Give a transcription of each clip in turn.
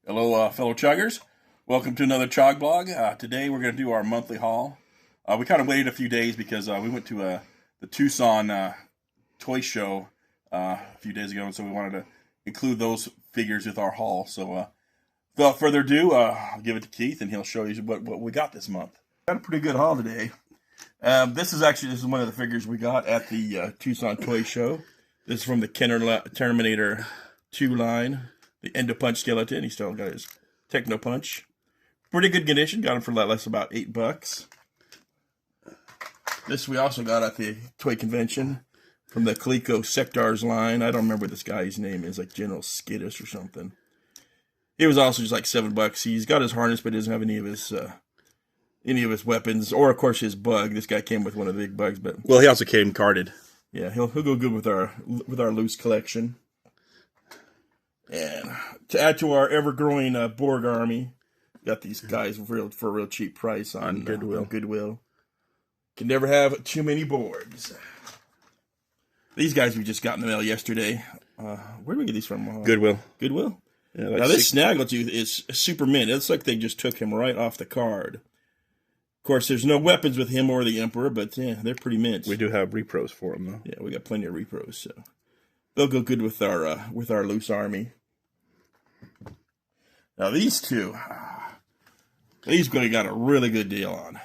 Hello, fellow chuggers. Welcome to another Chog Blog. Today we're going to do our monthly haul. We kind of waited a few days because we went to the Tucson toy show a few days ago, and so we wanted to include those figures with our haul. So without further ado, I'll give it to Keith, and he'll show you what we got this month. Got a pretty good haul today. This is one of the figures we got at the Tucson toy show. This is from the Kenner Terminator 2 line. The Endopunch skeleton. He still got his Techno Punch. Pretty good condition. Got him for less about $8. This we also got at the toy convention from the Coleco Sectars line. I don't remember what this guy's name is, like General Skittish or something. It was also just like $7. He's got his harness, but doesn't have any of his weapons, or of course his bug. This guy came with one of the big bugs, but well, he also came carded. Yeah, he'll go good with our loose collection. And to add to our ever-growing Borg army, got these guys for a real cheap price on Goodwill. Can never have too many Borgs. These guys we just got in the mail yesterday. Where did we get these from? Goodwill. Goodwill? Yeah, now this Snaggletooth is super mint. It looks like they just took him right off the card. Of course, there's no weapons with him or the Emperor, but yeah, they're pretty mint. We do have repros for him, though. Yeah, we got plenty of repros, so they'll go good with our loose army. Now these two, these we got a really good deal on.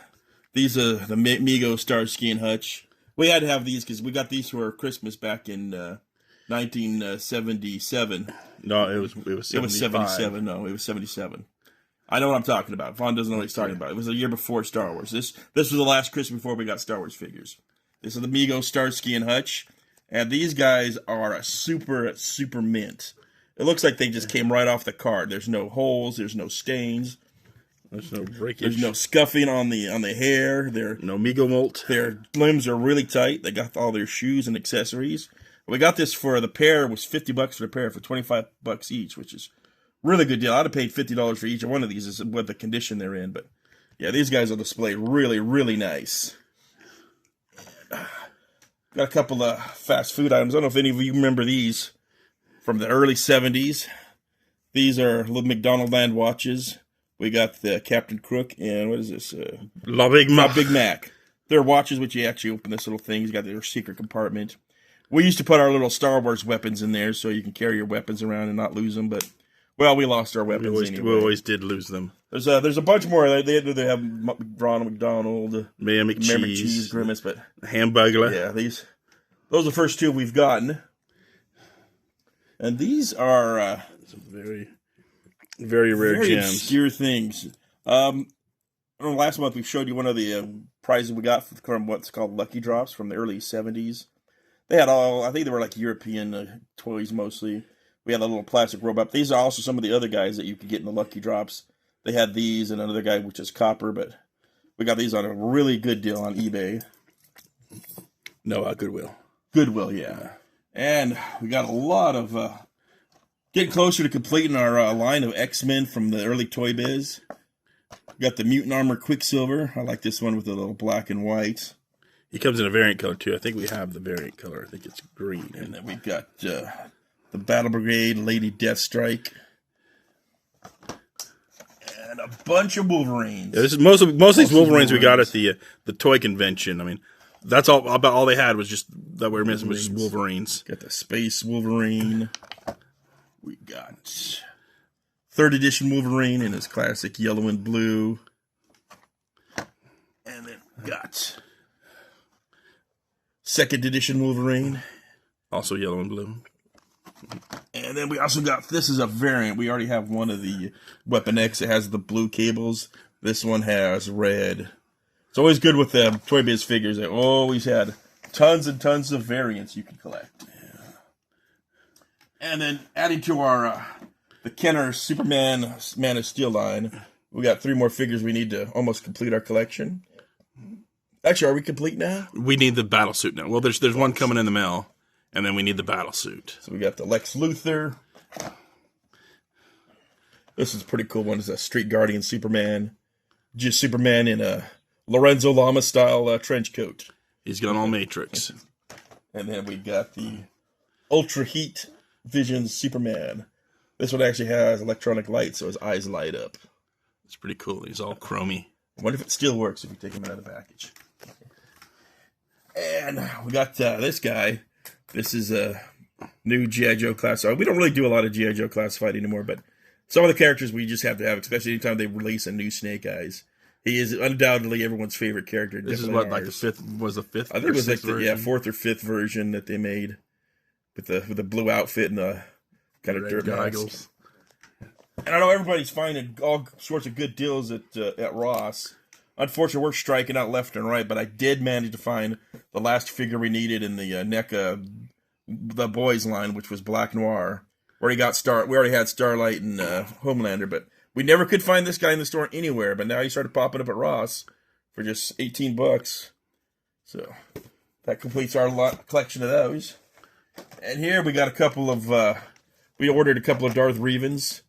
These are the Mego Starsky and Hutch. We had to have these because we got these for Christmas back in 1977. No, it was 75. It was 77. No, it was 77. I know what I'm talking about. Vaughn doesn't know what he's talking about. It was a year before Star Wars. This was the last Christmas before we got Star Wars figures. This is the Mego Starsky and Hutch, and these guys are a super mint. It looks like they just came right off the card. There's no holes. There's no stains. There's no breakage. There's no scuffing on the hair. No Mego molt. Their limbs are really tight. They got all their shoes and accessories. We got this for the pair. It was $50 for the pair for $25 each, which is really good deal. I'd have paid $50 for each one of these, is what the condition they're in. But yeah, these guys will display really nice. Got a couple of fast food items. I don't know if any of you remember these. From the early 70s. These are little McDonald Land watches. We got the Captain Crook and what is this? La Big Mac. They're watches which you actually open this little thing. He's got their secret compartment. We used to put our little Star Wars weapons in there so you can carry your weapons around and not lose them. But, well, we lost our weapons anyway. We always did lose them. There's a bunch more. They have Ronald McDonald, Mayor McCheese, Grimace, but Hamburglar. Yeah, those are the first two we've gotten. And these are some very rare gems. Obscure things. I know last month we showed you one of the prizes we got from what's called Lucky Drops from the early 70s. They had I think they were like European toys mostly. We had a little plastic robot. These are also some of the other guys that you could get in the Lucky Drops. They had these and another guy which is copper, but we got these on a really good deal on eBay. No, Goodwill. Goodwill, yeah. And we got a lot of getting closer to completing our line of X-Men from the early Toy Biz. We got the Mutant Armor Quicksilver. I like this one with the little black and white. He comes in a variant color, too. I think we have the variant color. I think it's green. And then we got the Battle Brigade Lady Deathstrike. And a bunch of Wolverines. Yeah, this is most of these Wolverines we got at the toy convention. I mean, that's about all they had was just that we were missing was just Wolverines. Got the Space Wolverine. We got 3rd edition Wolverine in his classic yellow and blue. And then got 2nd edition Wolverine. Also yellow and blue. And then we also got, this is a variant. We already have one of the Weapon X. It has the blue cables. This one has red. It's always good with the Toy Biz figures. They always had tons and tons of variants you can collect. Yeah. And then adding to our the Kenner Superman Man of Steel line, we got 3 more figures we need to almost complete our collection. Actually, are we complete now? We need the battle suit now. Well, there's one coming in the mail, and then we need the battle suit. So we got the Lex Luthor. This is a pretty cool one. It's a Street Guardian Superman. Just Superman in a Lorenzo Lamas style trench coat. He's got all Matrix. And then we got the Ultra Heat Vision Superman. This one actually has electronic lights, so his eyes light up. It's pretty cool. He's all chromy. I wonder if it still works if you take him out of the package. And we got this guy. This is a new G.I. Joe class. We don't really do a lot of G.I. Joe classified anymore, but some of the characters we just have to have, especially anytime they release a new Snake Eyes. He is undoubtedly everyone's favorite character. This is what, like the fifth? I think it was like the fourth or fifth version that they made with the blue outfit and the kind of dirt goggles. And I know everybody's finding all sorts of good deals at Ross. Unfortunately, we're striking out left and right, but I did manage to find the last figure we needed in the NECA, the boys line, which was Black Noir. We already had Starlight and Homelander, but we never could find this guy in the store anywhere. But now he started popping up at Ross for just $18. So that completes our collection of those. And here we got a couple of. We ordered a couple of Darth Revens.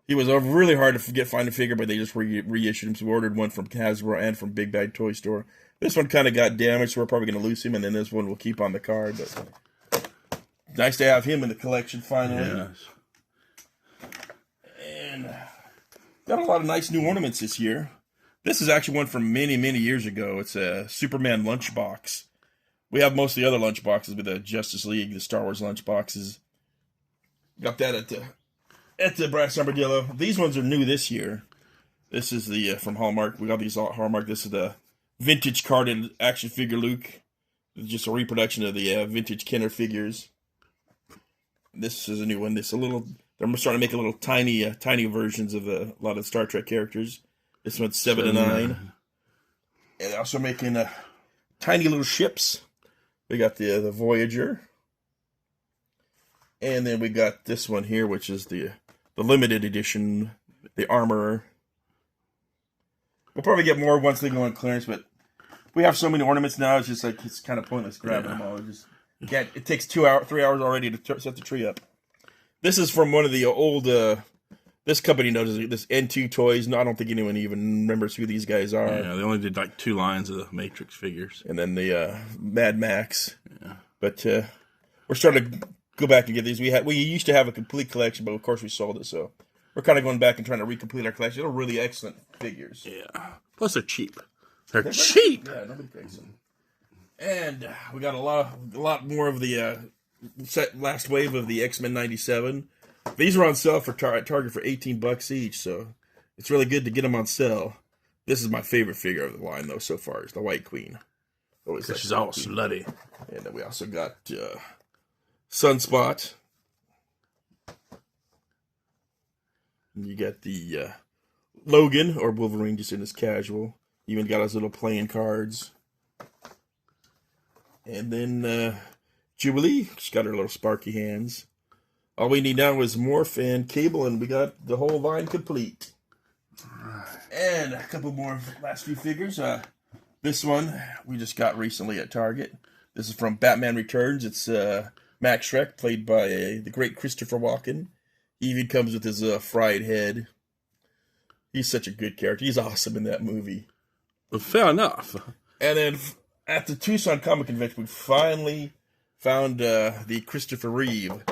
He was really hard to find a figure, but they just reissued him. So we ordered one from Hasbro and from Big Bad Toy Store. This one kind of got damaged, so we're probably going to lose him, and then this one we'll keep on the card. But nice to have him in the collection finally. Yes. And got a lot of nice new ornaments this year. This is actually one from many, many years ago. It's a Superman lunchbox. We have most of the other lunchboxes with the Justice League, the Star Wars lunchboxes. Got that at the Brass Armadillo. These ones are new this year. This is the from Hallmark. We got these Hallmark. This is the vintage card and action figure Luke. It's just a reproduction of the vintage Kenner figures. This is a new one. They're starting to make a little tiny versions of a lot of the Star Trek characters. This one's 7 to 9. And they're also making tiny little ships. We got the Voyager. And then we got this one here, which is the limited edition, the Armorer. We'll probably get more once they go on clearance, but we have so many ornaments now, it's just like, it's kind of pointless grabbing them all. It takes 3 hours already to set the tree up. This is from one of the old, this company knows this N2 Toys. No, I don't think anyone even remembers who these guys are. Yeah, they only did like 2 lines of the Matrix figures. And then the Mad Max. Yeah. But we're starting to go back and get these. We used to have a complete collection, but of course we sold it, so we're kind of going back and trying to recomplete our collection. They're really excellent figures. Yeah. Plus they're cheap. They're cheap. Yeah, nobody takes them. And we got a lot more of the last wave of the X-Men 97. These are on sale for Target for $18 each, so it's really good to get them on sale. This is my favorite figure of the line, though, so far, is the White Queen. Because she's all slutty. And then we also got Sunspot. And you got the Logan, or Wolverine, just in his casual. Even got his little playing cards. And then Jubilee, she's got her little sparky hands. All we need now is Morph and Cable, and we got the whole line complete. And a couple more last few figures. This one we just got recently at Target. This is from Batman Returns. It's Max Schreck, played by the great Christopher Walken. He even comes with his fried head. He's such a good character. He's awesome in that movie. Well, fair enough. And then at the Tucson Comic Convention, we finally found the Christopher Reeve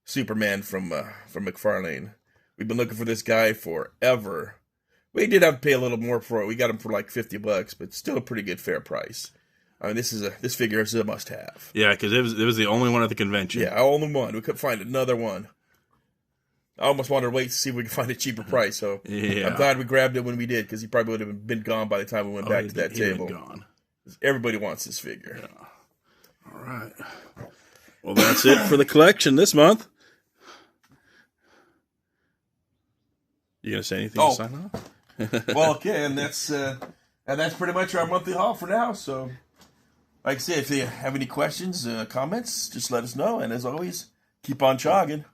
Superman from McFarlane. We've been looking for this guy forever. We did have to pay a little more for it. We got him for like $50, but still a pretty good fair price. I mean, this figure is a must-have. Yeah, because it was the only one at the convention. Yeah, only one. We couldn't find another one. I almost wanted to wait to see if we could find a cheaper price. So yeah. I'm glad we grabbed it when we did, because he probably would have been gone by the time we went back to that table. Gone. Everybody wants this figure. Yeah. All right. Well, that's it for the collection this month. You gonna say anything to sign off? Well, okay, and that's pretty much our monthly haul for now. So, like I said, if you have any questions, comments, just let us know. And as always, keep on chogging.